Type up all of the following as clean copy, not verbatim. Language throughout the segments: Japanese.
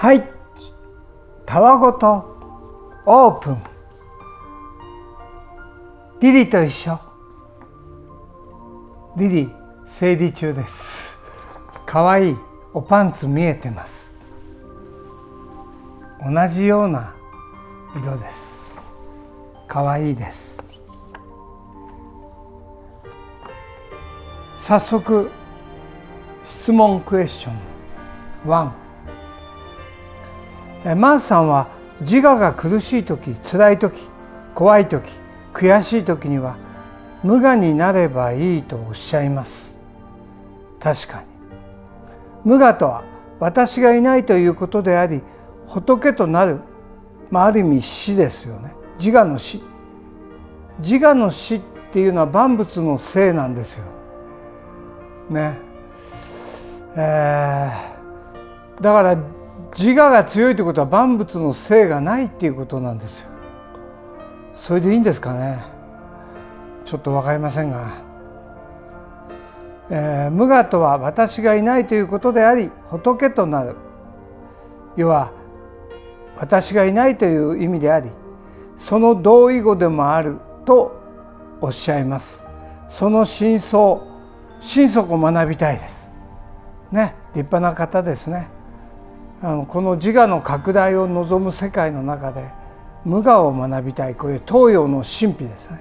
はい、たわごとオープン。リリと一緒。リリ生理中です。かわいいおパンツ見えてます。同じような色です。かわいいです。早速質問クエスチョン1。マースさんは自我が苦しい時、辛い時、怖い時、悔しい時には無我になればいいとおっしゃいます。確かに無我とは私がいないということであり、仏となる、ある意味死ですよね。自我の死。自我の死っていうのは万物の生なんですよね。だから自我が強いということは万物の生がないっていうことなんですよ。それでいいんですかね。ちょっと分かりませんが、無我とは私がいないということであり、仏となる、要は私がいないという意味であり、その同意語でもあるとおっしゃいます。その真相、心底を学びたいですね。立派な方ですね。この自我の拡大を望む世界の中で無我を学びたい、こういう東洋の神秘ですね。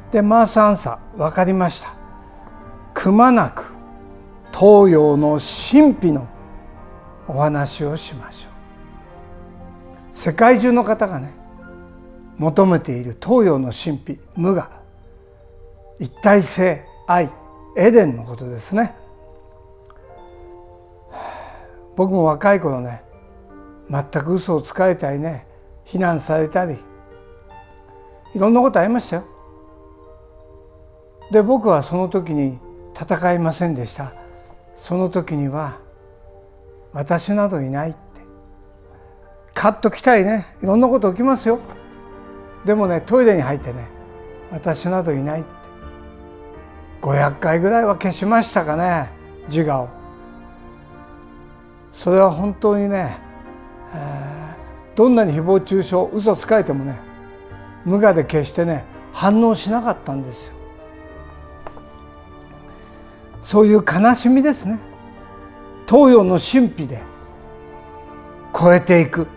で、マースアンサー分かりました。くまなく東洋の神秘のお話をしましょう。世界中の方がね求めている東洋の神秘、無我、一体性、愛、エデンのことですね。僕も若い頃ね、全く嘘をつかれたりね、非難されたり、いろんなことありましたよ。で、僕はその時に戦いませんでした。その時には私などいないって、カッときたいね、いろんなこと起きますよ。でもね、トイレに入ってね、私などいないって500回ぐらいは消しましたかね、自我を。それは本当にね、どんなに誹謗中傷、嘘つかれてもね、無我で決してね反応しなかったんですよ。そういう悲しみですね。東洋の神秘で超えていく。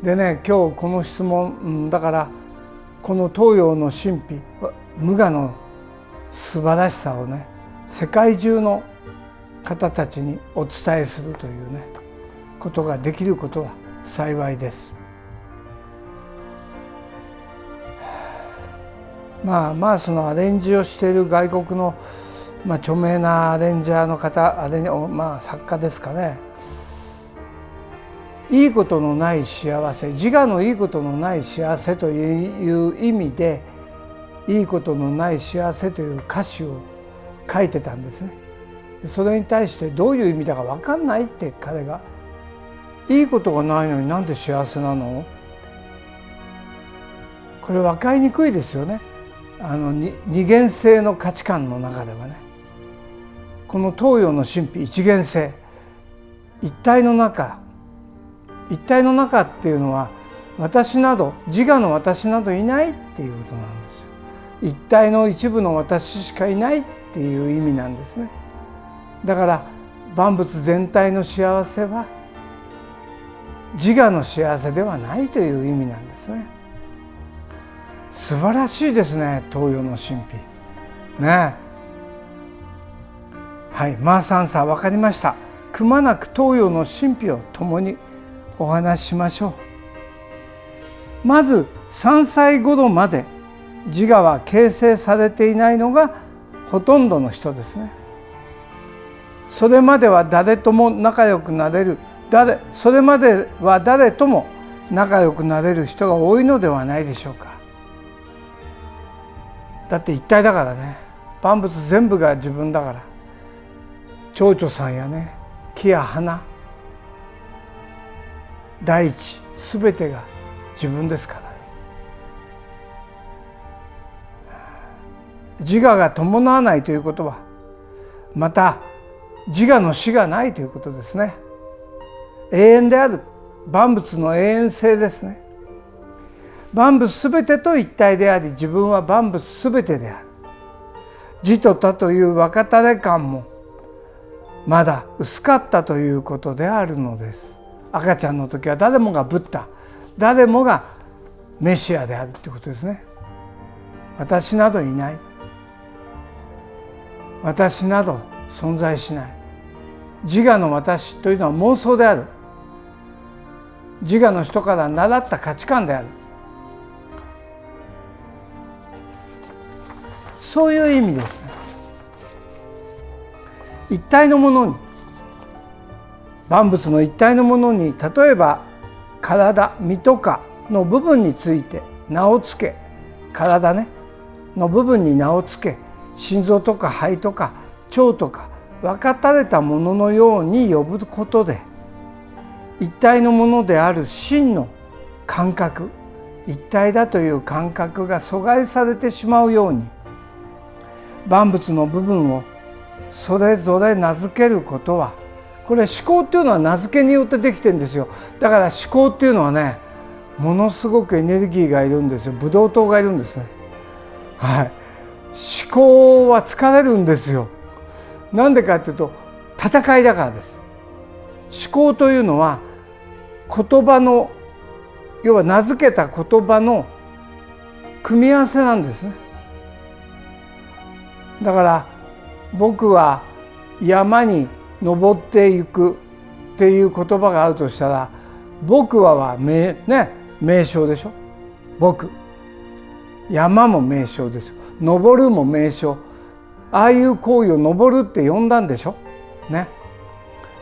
でね、今日この質問だから、この東洋の神秘、無我の素晴らしさをね、世界中の方たちにお伝えするというねことができることは幸いです。マースのアレンジをしている外国の、著名なアレンジャーの方、作家ですかね。いいことのない幸せ、自我のいいことのない幸せという意味で、いいことのない幸せという歌詞を書いてたんですね。それに対してどういう意味だか分かんないって彼が、いいことがないのになんで幸せなの？これ分かりにくいですよね。二元性の価値観の中ではね、この東洋の神秘、一元性、一体の中っていうのは、私など、自我の私などいないっていうことなんですよ。一体の一部の私しかいないっていう意味なんですね。だから万物全体の幸せは自我の幸せではないという意味なんですね。素晴らしいですね、東洋の神秘ね。はい、マースアンサー分かりました。くまなく東洋の神秘を共にお話ししましょう。まず3歳頃まで自我は形成されていないのがほとんどの人ですね。それまでは誰とも仲良くなれる、それまでは誰とも仲良くなれる人が多いのではないでしょうか。だって一体だからね。万物全部が自分だから。蝶々さんやね、木や花、大地、すべてが自分ですからね。自我が伴わないということは、また自我の死がないということですね。永遠である、万物の永遠性ですね。万物すべてと一体であり、自分は万物すべてである。自と他という分かたれ感もまだ薄かったということであるのです。赤ちゃんの時は誰もがブッダ、誰もがメシアであるということですね。私などいない、私など存在しない、自我の私というのは妄想である、自我の人から習った価値観である、そういう意味ですね。一体のものに、万物の一体のものに、例えば体、身とかの部分について名をつけ、体ねの部分に名をつけ、心臓とか肺とか腸とか分かたれたもののように呼ぶことで、一体のものである真の感覚、一体だという感覚が阻害されてしまうように、万物の部分をそれぞれ名付けることは、これ思考っていうのは名付けによってできてるんですよ。だから思考っていうのはね、ものすごくエネルギーがいるんですよ。ブドウ糖がいるんですね。はい、思考は疲れるんですよ。なんでかっていうと、戦いだからです。思考というのは言葉の、要は名付けた言葉の組み合わせなんですね。だから僕は山に登っていくっていう言葉があるとしたら、僕は名称でしょ。僕、山も名称ですよ。登るも名称。ああいう行為を登るって呼んだんでしょね。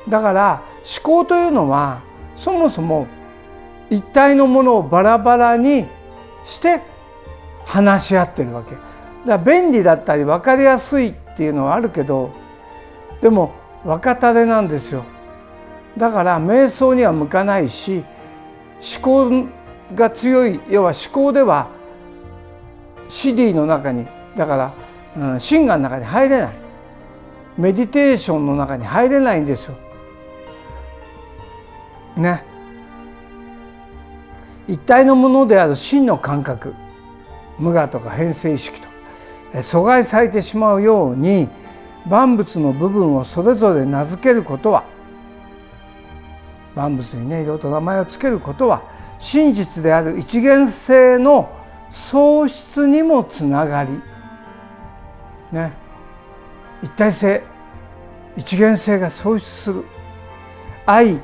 だから思考というのはそもそも一体のものをバラバラにして話し合ってるわけだから、便利だったり分かりやすいっていうのはあるけど、でも分かたれなんですよ。だから瞑想には向かないし、思考が強い、要は思考では CD の中に、だから真我の中に入れない、メディテーションの中に入れないんですよね。一体のものである真の感覚、無我とか変性意識と阻害されてしまうように、万物の部分をそれぞれ名付けることは、万物にね、いろいろと名前をつけることは、真実である一元性の喪失にもつながり、ね、一体性、一元性が喪失する愛、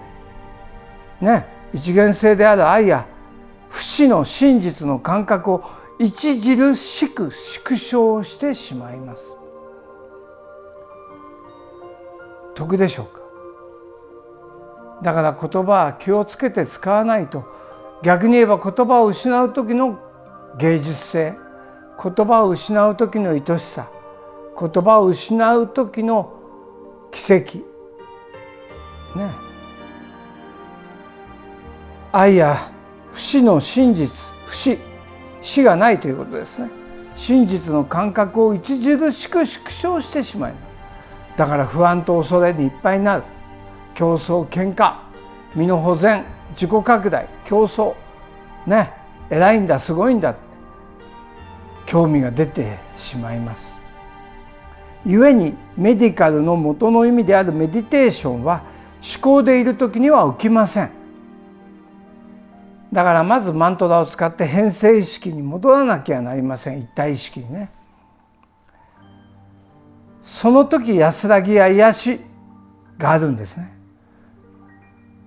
ね、一元性である愛や不死の真実の感覚を著しく縮小してしまいます。得でしょうか。だから言葉は気をつけて使わないと、逆に言えば言葉を失う時の芸術性、言葉を失う時の愛しさ、言葉を失う時の奇跡ね、愛や不死の真実、死がないということですね。真実の感覚を著しく縮小してしまいます。だから不安と恐れにいっぱいになる。競争、喧嘩、身の保全、自己拡大、競争ね、偉いんだ、すごいんだ、興味が出てしまいます。故にメディカルの元の意味であるメディテーションは思考でいる時には起きません。だからまずマントラを使って変性意識に戻らなきゃなりません。一体意識にね。その時安らぎや癒しがあるんですね。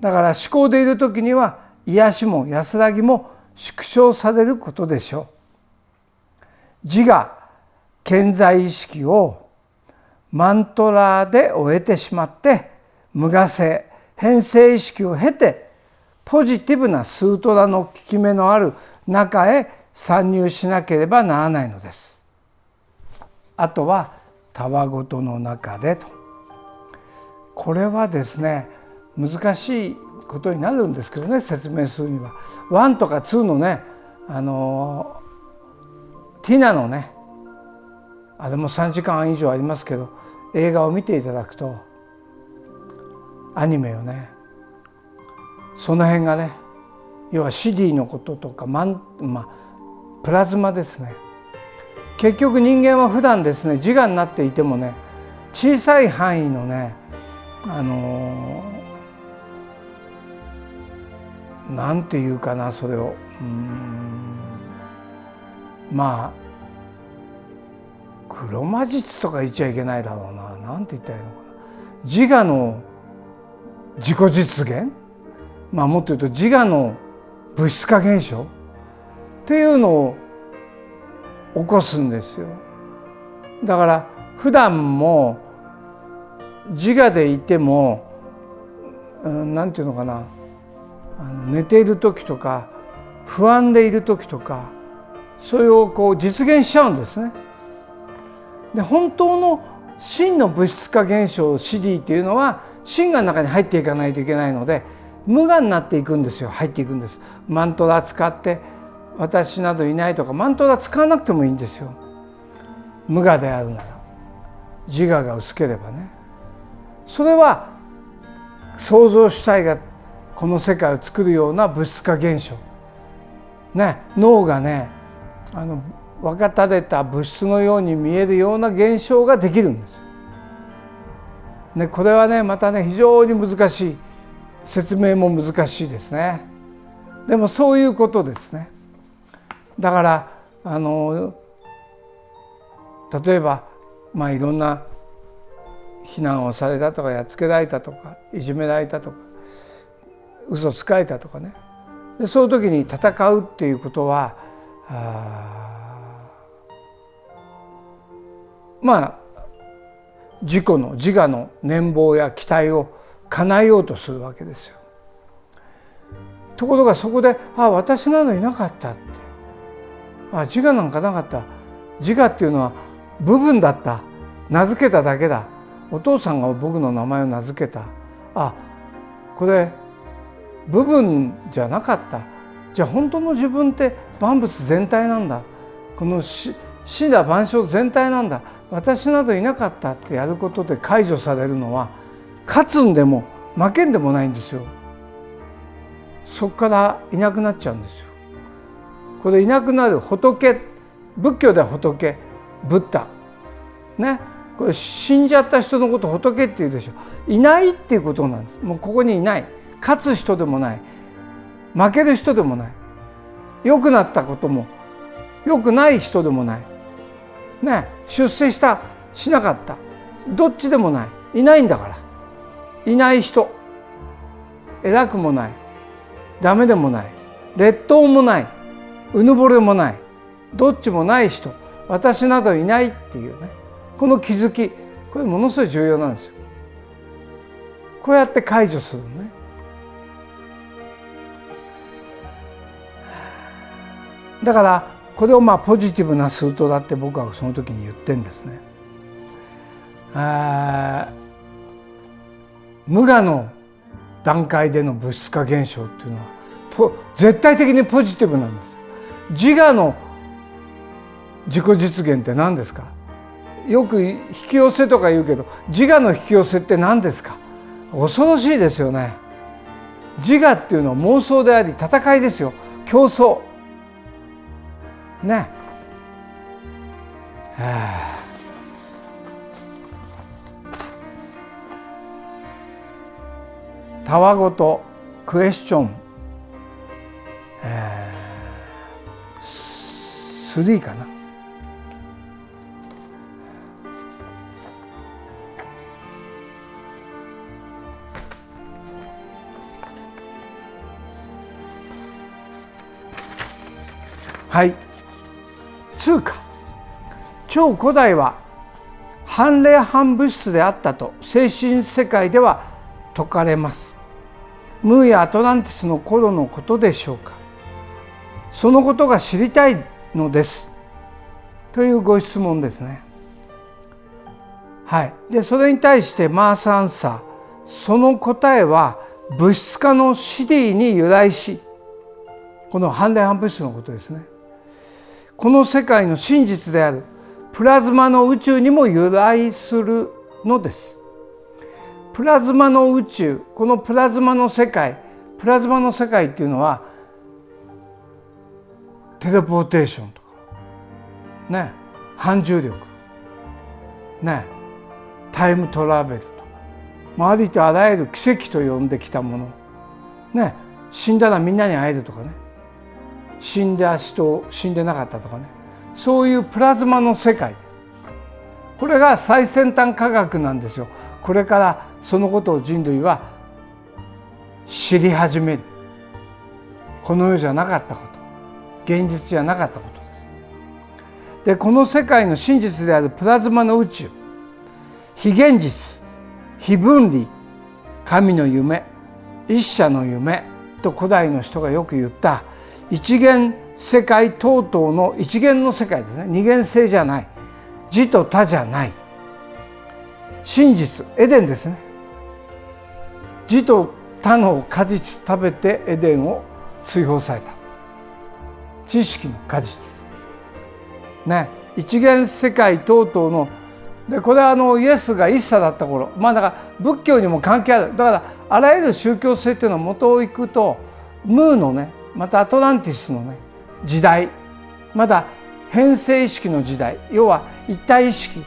だから思考でいる時には癒しも安らぎも縮小されることでしょう。自我顕在意識をマントラで終えてしまって、無我性変性意識を経てポジティブなスートラの効き目のある中へ参入しなければならないのです。あとはたわごとの中でと。これはですね、難しいことになるんですけどね、説明するには。1とか2のね、ティナのね、あれも3時間以上ありますけど、映画を見ていただくとアニメよね。その辺がね、要は CD のこととかプラズマですね。結局人間は普段ですね、自我になっていてもね、小さい範囲のね、なんていうかな、それを黒魔術とか言っちゃいけないだろうな、なんて言ったらいいのかな、自我の自己実現、もっと言うと自我の物質化現象っていうのを起こすんですよ。だから普段も自我でいても、なんていうのかな、寝ている時とか不安でいる時とか、それをこう実現しちゃうんですね。で、本当の真の物質化現象 CD っていうのは真我の中に入っていかないといけないので、無我になっていくんですよ。入っていくんです。マントラ使って私などいないとか、マントラ使わなくてもいいんですよ。無我であるなら、自我が薄ければね。それは創造主体がこの世界を作るような物質化現象ね、脳がね、分かたれた物質のように見えるような現象ができるんですね。これはね、またね、非常に難しい、説明も難しいですね。でもそういうことですね。だから例えばいろんな非難をされたとか、やっつけられたとか、いじめられたとか、嘘つかれたとかね、でそういう時に戦うっていうことは自我の念望や期待を叶えようとするわけですよ。ところがそこで私などいなかったって、自我なんかなかった、自我っていうのは部分だった、名付けただけだ、お父さんが僕の名前を名付けた、これ部分じゃなかった、じゃあ本当の自分って万物全体なんだ、この死羅万象全体なんだ、私などいなかったってやることで解除されるのは、勝つんでも負けんでもないんですよ。そこからいなくなっちゃうんですよ。これいなくなる仏、仏教では仏、ブッダね、これ死んじゃった人のこと仏っていうでしょ。いないっていうことなんです。もうここにいない、勝つ人でもない、負ける人でもない、良くなったことも良くない人でもないね、出世したしなかった、どっちでもない、いないんだから。いない人、偉くもない、ダメでもない、劣等もない、うぬぼれもない、どっちもない人、私などいないっていうね、この気づき、これものすごい重要なんですよ。こうやって解除するのね。だからこれをポジティブなスートだって僕はその時に言ってんですね。無我の段階での物質化現象っていうのは絶対的にポジティブなんです。自我の自己実現って何ですか。よく引き寄せとか言うけど、自我の引き寄せって何ですか。恐ろしいですよね。自我っていうのは妄想であり戦いですよ。競争ね。たわごとクエスチョン、3かな。はい、2か。超古代は半霊半物質であったと精神世界では説かれます。ムーやアトランティスの頃のことでしょうか。そのことが知りたいのですというご質問ですね。はい。でそれに対してマース・アンサー、その答えは物質化のシディに由来し、この半霊半物質のことですね。この世界の真実であるプラズマの宇宙にも由来するのです。プラズマの宇宙、このプラズマの世界っていうのはテレポーテーションとかね、反重力ね、タイムトラベルとか、ありとあらゆる奇跡と呼んできたものね、死んだらみんなに会えるとかね、死んだ人死んでなかったとかね、そういうプラズマの世界です。これが最先端科学なんですよ。これからそのことを人類は知り始める。この世じゃなかったこと、現実じゃなかったことです。で、この世界の真実であるプラズマの宇宙、非現実、非分離、神の夢、一者の夢と古代の人がよく言った一元世界等々の一元の世界ですね。二元性じゃない、自と他じゃない真実、エデンですね。自と他の果実食べてエデンを追放された知識の果実ね、一元世界等々ので、これはイエスが一茶だった頃、だから仏教にも関係ある。だからあらゆる宗教性というのは元をいくとムーのね、またアトランティスのね時代、また変性意識の時代、要は一体意識、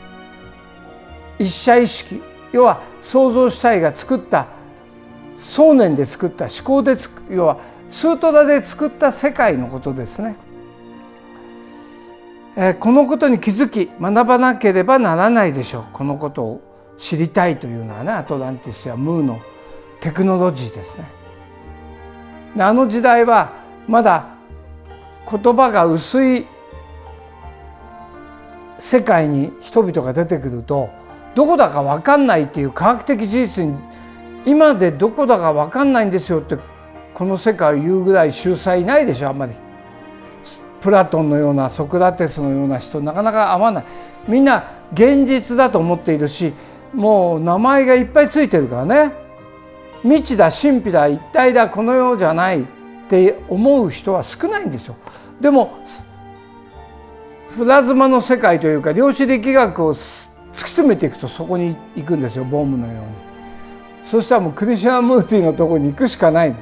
一者意識、要は創造主体が作った想念で作った思考で要はスートラで作った世界のことですね。このことに気づき学ばなければならないでしょう。このことを知りたいというのはね、アトランティスやムーのテクノロジーですね。あの時代はまだ言葉が薄い世界に人々が出てくると、どこだか分かんないっていう科学的事実に、今でどこだか分かんないんですよってこの世界を言うぐらい秀才いないでしょ。あんまりプラトンのようなソクラテスのような人なかなか合わない。みんな現実だと思っているし、もう名前がいっぱいついてるからね、未知だ神秘だ一体だこの世じゃないって思う人は少ないんですよ。でもプラズマの世界というか量子力学を突き詰めていくとそこに行くんですよ、ボムのように。そしたらもうクリシュナムーティのところに行くしかないの。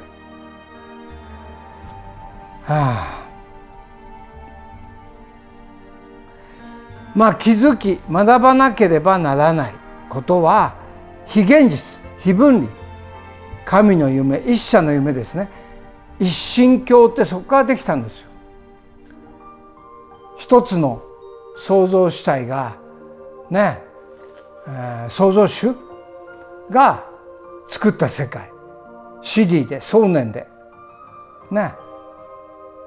気づき学ばなければならないことは非現実、非分離、神の夢、一者の夢ですね。一神教ってそこからできたんですよ。一つの創造主体がね、創造主が作った世界、シディで想念でね、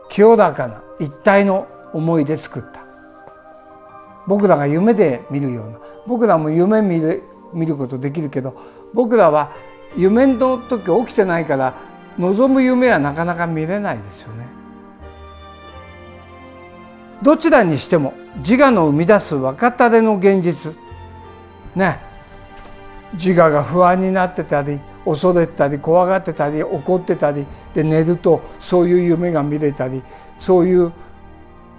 清らかな一体の思いで作った。僕らが夢で見るような、僕らも夢見ることできるけど、僕らは夢の時起きてないから望む夢はなかなか見れないですよね。どちらにしても自我の生み出す若たれの現実ね、自我が不安になってたり恐れてたり怖がってたり怒ってたりで、寝るとそういう夢が見れたり、そういう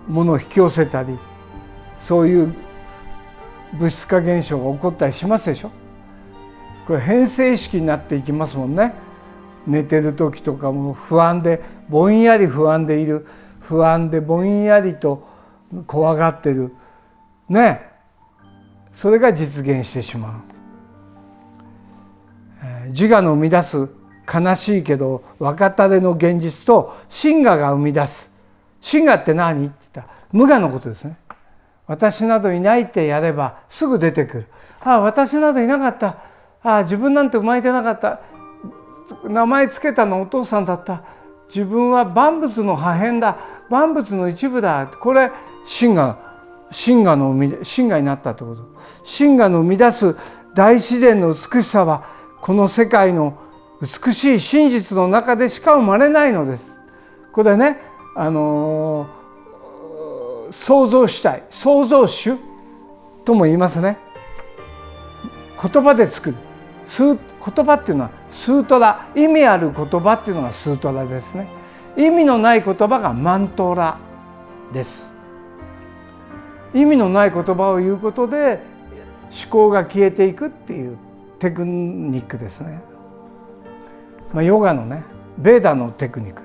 ものを引き寄せたり、そういう物質化現象が起こったりしますでしょ。これ変性意識になっていきますもんね。寝てる時とかも不安でぼんやり不安でいる、不安でぼんやりと怖がってるね、それが実現してしまう。自我の生み出す悲しいけど若たれの現実と真我が生み出す、真我って何って言ったら無我のことですね。私などいないってやればすぐ出てくる。私などいなかった、自分なんて生まれてなかった、名前つけたのお父さんだった、自分は万物の破片だ、万物の一部だ、これ真我になったってこと。真我の生み出す大自然の美しさはこの世界の美しい真実の中でしか生まれないのです。これね、創造主体、創造主とも言いますね。言葉で作る。言葉っていうのはスートラ、意味ある言葉っていうのがスートラですね。意味のない言葉がマントラです。意味のない言葉を言うことで思考が消えていくっていうテクニックですね。ヨガのね、ベーダのテクニック。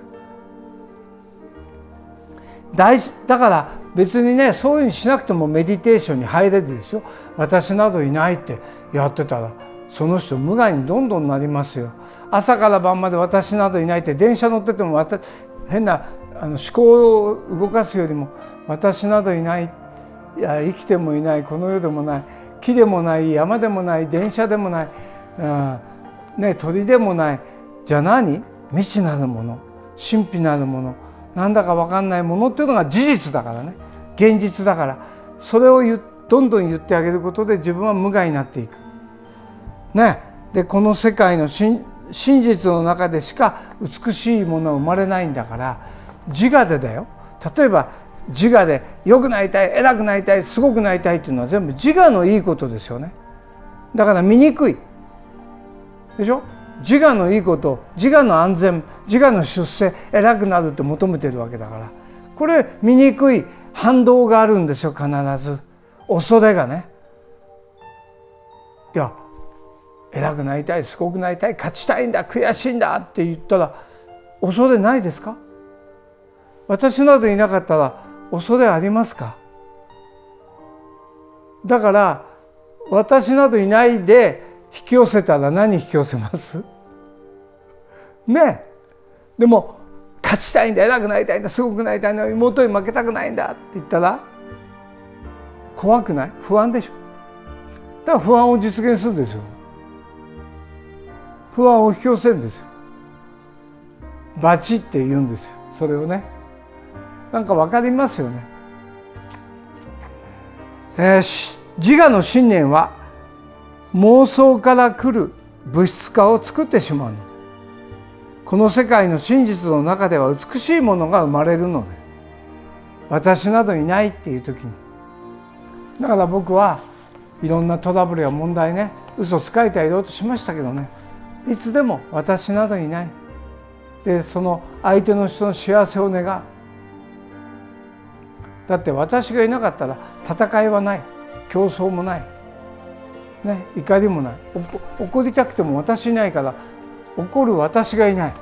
だから別にね、そういうふうにしなくてもメディテーションに入れるですよ。私などいないってやってたら、その人無害にどんどんなりますよ。朝から晩まで私などいないって、電車乗ってても変な思考を動かすよりも、私などいない、いや生きてもいない、この世でもない、木でもない、山でもない、電車でもない、鳥でもない、じゃあ何？未知なるもの、神秘なるもの、なんだか分かんないものっていうのが事実だからね、現実だから、それをどんどん言ってあげることで自分は無害になっていく。ね、でこの世界の真実の中でしか美しいものは生まれないんだから、自我でだよ。例えば自我で良くなりたい、偉くなりたい、すごくなりたいっていうのは全部自我のいいことですよね。だから醜いでしょ。自我のいいこと、自我の安全、自我の出世、偉くなるって求めてるわけだから、これ醜い反動があるんですよ。必ず恐れがね。いや偉くなりたい、すごくなりたい、勝ちたいんだ、悔しいんだって言ったら恐れないですか？私などいなかったら恐れありますか？だから私などいないで引き寄せたら何引き寄せますね。でも勝ちたいんだ、偉くなりたいんだ、すごくなりたいんだ、妹に負けたくないんだって言ったら怖くない？不安でしょ。だから不安を実現するんですよ。不安を引き寄せるんですよ。バチって言うんですよ。それをね、なんか分かりますよね。自我の信念は妄想から来る物質化を作ってしまうので、この世界の真実の中では美しいものが生まれるので、私などいないっていう時に、だから僕はいろんなトラブルや問題ね、嘘つかれてはいろいろとしましたけどね、いつでも私などいないで、その相手の人の幸せを願う。だって私がいなかったら戦いはない、競争もない、ね、怒りもない。怒りたくても私いないから、怒る私がいない、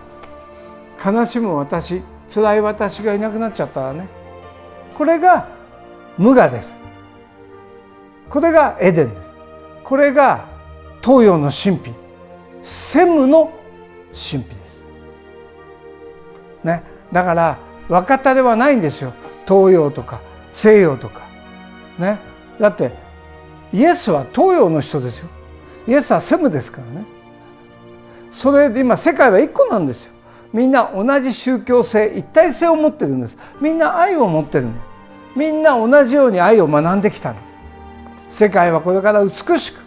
悲しむ私、辛い私がいなくなっちゃったらね、これが無我です。これがエデンです。これが東洋の神秘、セムの神秘です、ね、だから分かったではないんですよ、東洋とか西洋とか、ね、だってイエスは東洋の人ですよ。イエスはセムですからね。それで今世界は一個なんですよ。みんな同じ宗教性、一体性を持ってるんです。みんな愛を持ってるんです。みんな同じように愛を学んできたんです。世界はこれから美しく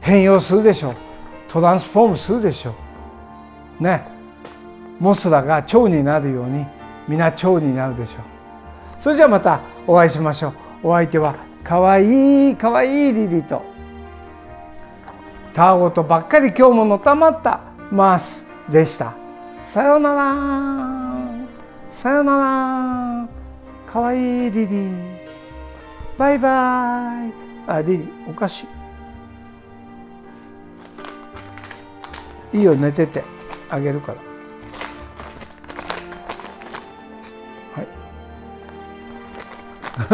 変容するでしょう。トランスフォームするでしょうね。モスラが蝶になるように皆蝶になるでしょう。それじゃあまたお会いしましょう。お相手はかわいいかわいいリリとたわごとばっかり今日ものたまったマースでした。さよなら、さよなら、かわいいリリ、バイバイ。あ、リリおかしい。いいよ、寝ててあげるから。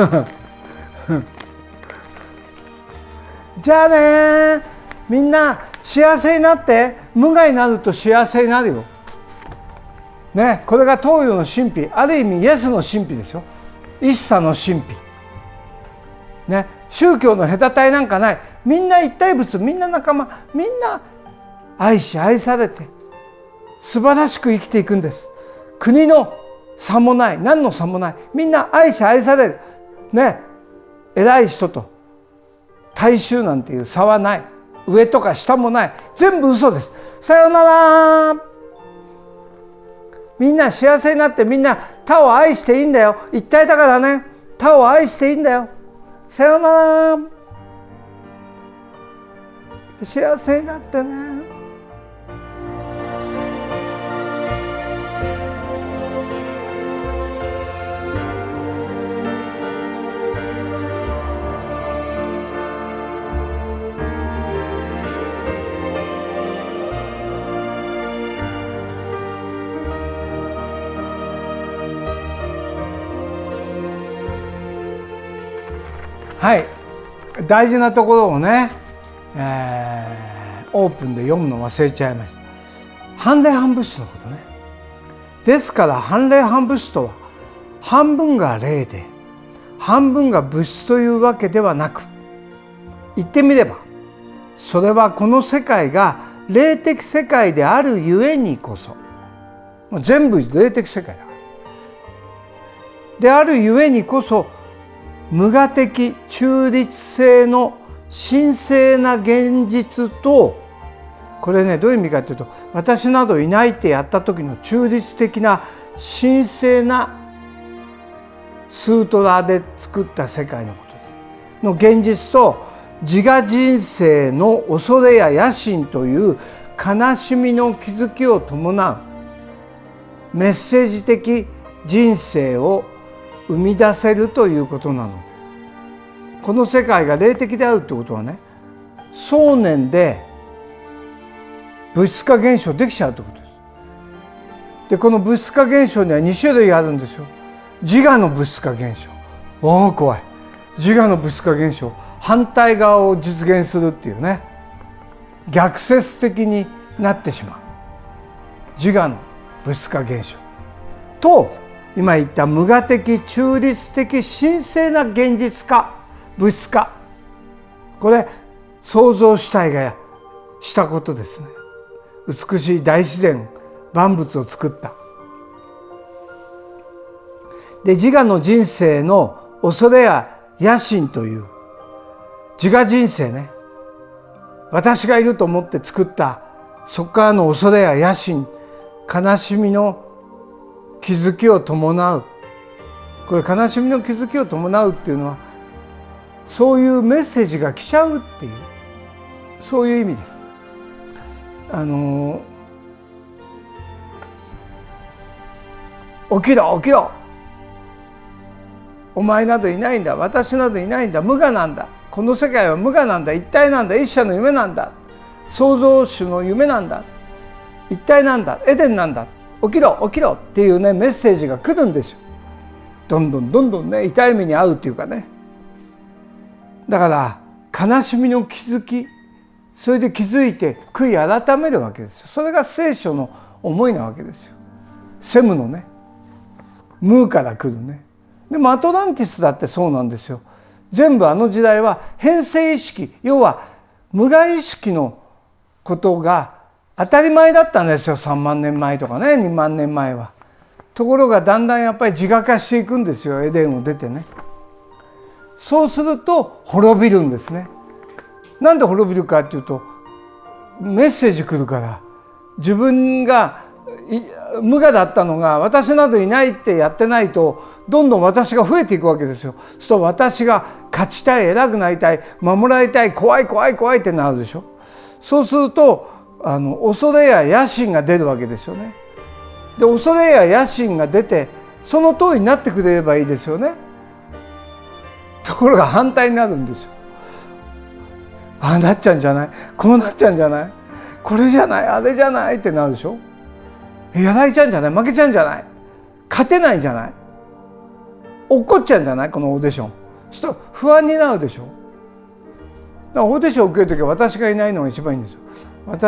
はいじゃあね、みんな幸せになって、無我になると幸せになるよ。ね、これが東洋の神秘、ある意味イエスの神秘ですよ。一茶の神秘。ね、宗教の隔たりなんかない。みんな一体物、みんな仲間、みんな愛し愛されて素晴らしく生きていくんです。国の差もない、何の差もない。みんな愛し愛される。ね、偉い人と大衆なんていう差はない。上とか下もない。全部嘘です。さよなら。みんな幸せになって、みんな他を愛していいんだよ。一体だからね、他を愛していいんだよ。さよなら。幸せになってね。はい、大事なところをね、オープンで読むの忘れちゃいました。半霊半物質のことね。ですから半霊半物質とは半分が霊で半分が物質というわけではなく、言ってみればそれはこの世界が霊的世界であるゆえにこそ、全部霊的世界だであるゆえにこそ、無我的中立性の神聖な現実と、これねどういう意味かというと、私などいないってやった時の中立的な神聖なスートラで作った世界のことですの現実と、自我人生の恐れや野心という悲しみの気づきを伴うメッセージ的人生を生み出せるということなのです。この世界が霊的であるということはね、想念で物質化現象できちゃうということです。でこの物質化現象には2種類あるんですよ。自我の物質化現象、怖い。自我の物質化現象、反対側を実現するっていうね、逆説的になってしまう自我の物質化現象と、今言った無我的中立的神聖な現実化物質化、これ創造主体がしたことですね。美しい大自然万物を作った。で自我の人生の恐れや野心という自我人生ね、私がいると思って作ったそこからの恐れや野心、悲しみの気づきを伴う、これ悲しみの気づきを伴うっていうのは、そういうメッセージが来ちゃうっていう、そういう意味です。起きろ起きろ、お前などいないんだ、私などいないんだ、無我なんだ、この世界は無我なんだ、一体なんだ、一者の夢なんだ、創造主の夢なんだ、一体なんだ、エデンなんだ、起きろ起きろっていうねメッセージが来るんですよ。どんどんね痛い目に遭うっていうかね。だから悲しみの気づき、それで気づいて悔い改めるわけですよ。それが聖書の思いなわけですよ。セムのね、ムーから来るね。でもアトランティスだってそうなんですよ。全部あの時代は変性意識、要は無我意識のことが当たり前だったんですよ。3万年前とかね、2万年前は。ところがだんだんやっぱり自我化していくんですよ、エデンを出てね。そうすると滅びるんですね。なんで滅びるかっていうと、メッセージ来るから。自分が無我だったのが私などいないってやってないと、どんどん私が増えていくわけですよ。そうすると私が勝ちたい、偉くなりたい、守られたい、怖いってなるでしょ。そうすると恐れや野心が出るわけですよね。で恐れや野心が出てその通りになってくれればいいですよね。ところが反対になるんですよ。ああなっちゃうんじゃない、こうなっちゃうんじゃない、これじゃない、あれじゃないってなるでしょ。やられちゃうんじゃない、負けちゃうんじゃない、勝てないんじゃない、落っこっちゃうんじゃない、このオーディション。そうすると不安になるでしょ。だからオーディションを受けるときは私がいないのが一番いいんですよ。受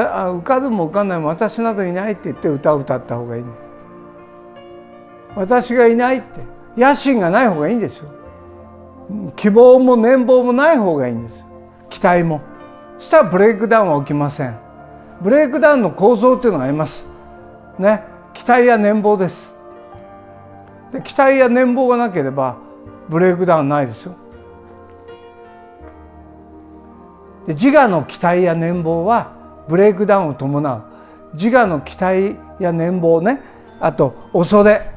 かるも受かんないも私などいないって言って歌を歌った方がいいんです。私がいないって野心がない方がいいんですよ。希望も念望もない方がいいんですよ。期待も。そしたらブレイクダウンは起きません。ブレイクダウンの構造というのがありますね。期待や念望です。で期待や念望がなければブレイクダウンないですよ。で自我の期待や念望はブレイクダウンを伴う。自我の期待や念望ね、あと恐れ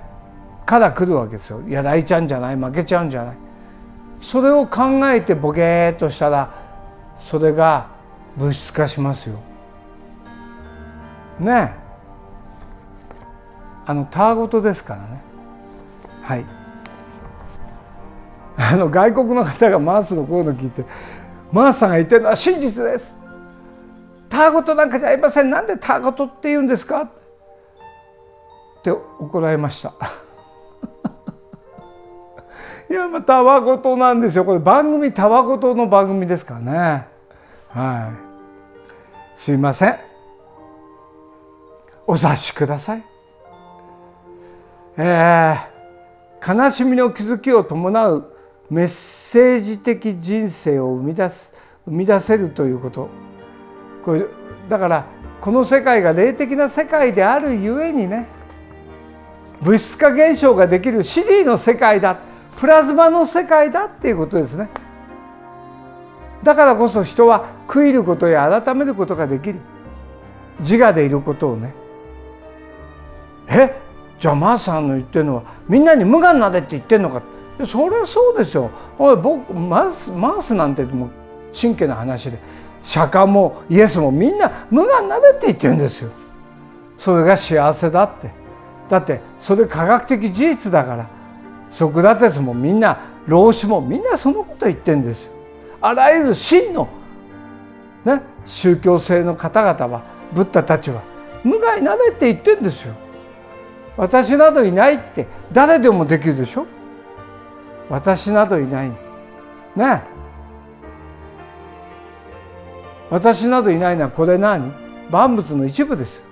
から来るわけですよ。やられちゃうんじゃない、負けちゃうんじゃない。それを考えてボケーっとしたらそれが物質化しますよ。ねえ、たわごとですからね。はい。外国の方がマースのこういうの聞いて、マースさんが言ってるのは真実です。たわごとなんかじゃありません。なんでたわごとって言うんですかって怒られました。いや、たわごとなんですよ。これ番組たわごとの番組ですからね。はい。すいません。お察しください。悲しみの気づきを伴うメッセージ的人生を生み出せるということ。これだからこの世界が霊的な世界であるゆえにね、物質化現象ができるシリーの世界だ、プラズマの世界だっていうことですね。だからこそ人は悔いることや改めることができる。自我でいることをね。じゃあマースさんの言ってるのはみんなに無我になれって言ってるのか。それはそうですよ。僕マースなんてもう真剣な話で、釈迦もイエスもみんな無我になれって言ってるんですよ。それが幸せだって。だってそれ科学的事実だから。ソクラテスもみんな、老子もみんなそのこと言ってるんですよ。あらゆる真の、ね、宗教性の方々は、ブッダたちは無我になれって言ってるんですよ。私などいないって誰でもできるでしょ。私などいないね。私などいないのはこれ何？万物の一部ですよ。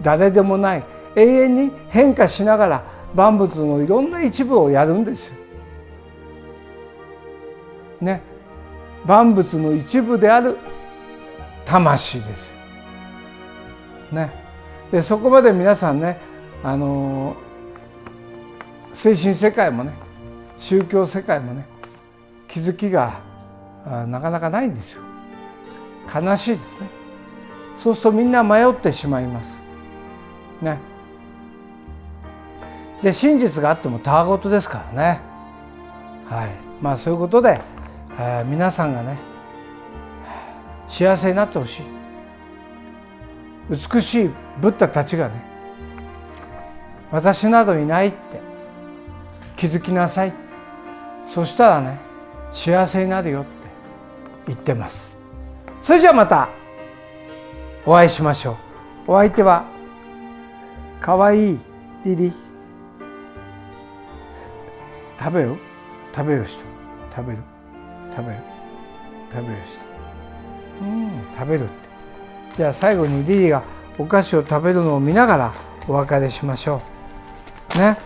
誰でもない、永遠に変化しながら万物のいろんな一部をやるんですよ。ね、万物の一部である魂ですよ。ね、でそこまで皆さんね、精神世界もね、宗教世界もね、気づきがなかなかないんですよ。悲しいですね。そうするとみんな迷ってしまいますね。で真実があってもたわごとですからね。はい、そういうことで、皆さんがね幸せになってほしい。美しいブッダたちがね、私などいないって気づきなさい。そしたらね、幸せになるよって言ってます。それじゃあまたお会いしましょう。お相手はかわいいリリ。食べよ人、食べる人、食べるって。じゃあ最後にリリがお菓子を食べるのを見ながらお別れしましょうね。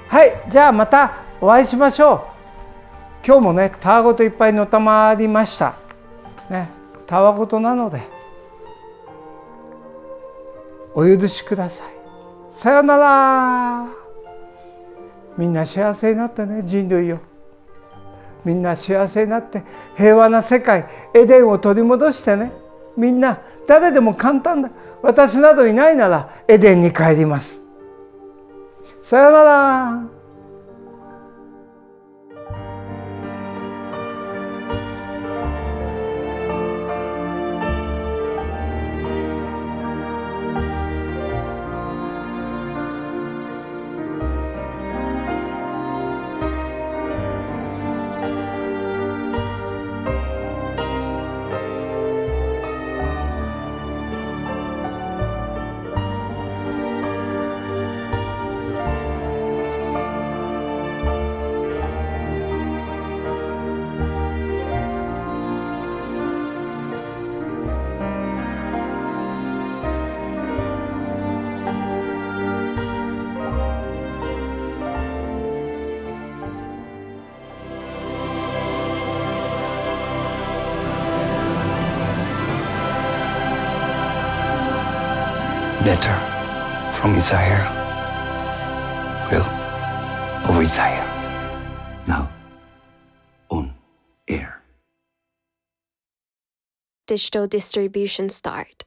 はい、じゃあまたお会いしましょう。今日もね、たわごといっぱいのたまりましたね。たわごとなのでお許しください。さよなら。みんな幸せになってね、人類よ。みんな幸せになって平和な世界、エデンを取り戻してね。みんな誰でも簡単だ。私などいないならエデンに帰ります。さよなら。Letter from Isaiah. Will of Isaiah. Now on air. Digital distribution start.